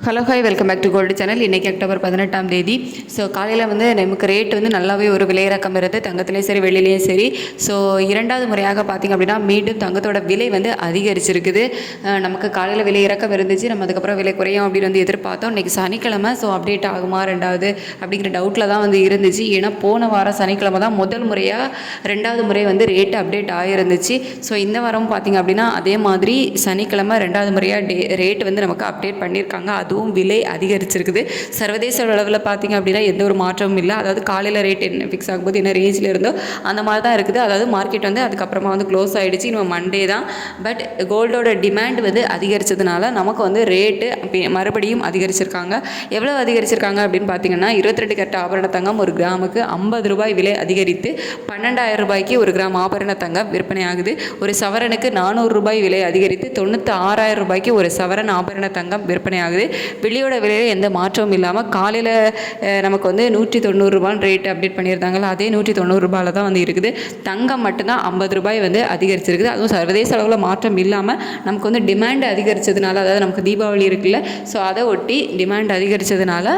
Hello hi welcome back to gold channel. இன்றைக்கி October 18ஆம் தேதி. ஸோ காலையில் நமக்கு ரேட் நல்லாவே ஒரு விலையிறக்கம் வருது, தங்கத்துலேயும் சரி வெள்ளிலையும் சரி. ஸோ இரண்டாவது முறையாக பார்த்திங்க அப்படின்னா மீண்டும் தங்கத்தோட விலை அதிகரிச்சிருக்குது. நமக்கு காலையில் விலை இறக்கம் இருந்துச்சு, நம்ம அதுக்கப்புறம் விலை குறையும் அப்படின்னு எதிர்பார்த்தோம். இன்றைக்கி சனிக்கிழமை, ஸோ அப்டேட் ஆகுமா ரெண்டாவது அப்படிங்கிற டவுட்டில் தான் இருந்துச்சு. ஏன்னா போன வாரம் சனிக்கிழமை தான் முதல் முறையாக ரெண்டாவது முறை ரேட்டு அப்டேட் ஆகிருந்துச்சு. ஸோ இந்த வாரம் பார்த்திங்க அப்படின்னா அதே மாதிரி சனிக்கிழமை ரெண்டாவது முறையாக ரேட்டு நமக்கு அப்டேட் பண்ணியிருக்காங்க. அதுவும் விலை அதிகரிச்சிருக்குது. சர்வதேச அளவில் பார்த்திங்க அப்படின்னா எந்த ஒரு மாற்றமும் இல்லை. அதாவது காலையில் ரேட் என்ன ஃபிக்ஸ் ஆகும்போது என்ன ரேஞ்சில் இருந்தோ அந்த மாதிரி தான் இருக்குது. அதாவது மார்க்கெட் அதுக்கப்புறமா க்ளோஸ் ஆகிடுச்சு. இன்னும் மண்டே தான். பட் கோல்டோட டிமாண்ட் அதிகரித்ததுனால நமக்கு ரேட்டு மறுபடியும் அதிகரிச்சிருக்காங்க. எவ்வளோ அதிகரிச்சிருக்காங்க அப்படின்னு பார்த்தீங்கன்னா 22 கேரட் ஆபரண தங்கம் ஒரு கிராமுக்கு 50 ரூபாய் விலை அதிகரித்து 12,000 ரூபாய்க்கு ஒரு கிராம் ஆபரண தங்கம் விற்பனை ஆகுது. ஒரு சவரனுக்கு 400 ரூபாய் விலை அதிகரித்து 96,000 ரூபாய்க்கு ஒரு சவரன் ஆபரண தங்கம் விற்பனை ஆகுது. வெள்ளியோட விலையில் எந்த மாற்றமும் இல்லாமல் காலையில் நமக்கு 190 ரூபான்னு ரேட் அப்டேட் பண்ணியிருந்தாங்களா, அதே 190 ரூபாயில் தான் இருக்குது. தங்கம் மட்டும்தான் 50 ரூபாய் அதிகரிச்சிருக்குது. அதுவும் சர்வதேச அளவில் மாற்றம் இல்லாமல் நமக்கு டிமாண்ட் அதிகரித்ததுனால, அதாவது நமக்கு தீபாவளி இருக்குல்ல, ஸோ அதை ஒட்டி டிமாண்ட் அதிகரித்ததுனால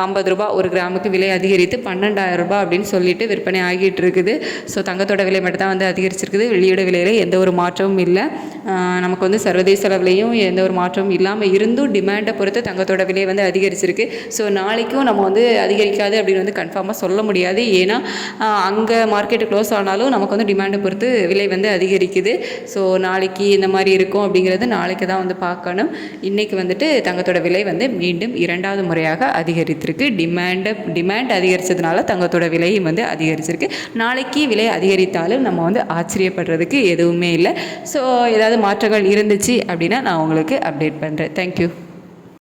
50 ரூபாய் ஒரு கிராமுக்கு விலை அதிகரித்து 12,000 ரூபாய் அப்படின்னு சொல்லிட்டு விற்பனை ஆகிட்டு இருக்குது. ஸோ தங்கத்தோட விலை மட்டும் தான் அதிகரிச்சிருக்குது. வெள்ளியோட விலையில் எந்த ஒரு மாற்றமும் இல்லை. நமக்கு சர்வதேச அளவுலேயும் எந்த ஒரு மாற்றமும் இல்லாமல் இருந்தும் டிமாண்டை பொறுத்து தங்கத்தோட விலை அதிகரிச்சிருக்கு. ஸோ நாளைக்கும் நம்ம அதிகரிக்காது அப்படின்னு கன்ஃபார்மாக சொல்ல முடியாது. ஏன்னா அங்கே மார்க்கெட்டு க்ளோஸ் ஆனாலும் நமக்கு டிமாண்டை பொறுத்து விலை அதிகரிக்குது. ஸோ நாளைக்கு இந்த மாதிரி இருக்கும் அப்படிங்கிறது நாளைக்கு தான் பார்க்கணும். இன்றைக்கி தங்கத்தோட விலை மீண்டும் இரண்டாவது முறையாக அதிகரித்திருக்கு. டிமாண்ட் அதிகரித்ததுனால தங்கத்தோட விலையும் அதிகரிச்சிருக்கு. நாளைக்கு விலை அதிகரித்தாலும் நம்ம ஆச்சரியப்படுறதுக்கு எதுவுமே இல்லை. ஸோ ஏதாவது மாற்றங்கள் இருந்துச்சு அப்படின்னா நான் உங்களுக்கு அப்டேட் பண்ணுறேன். தேங்க்யூ.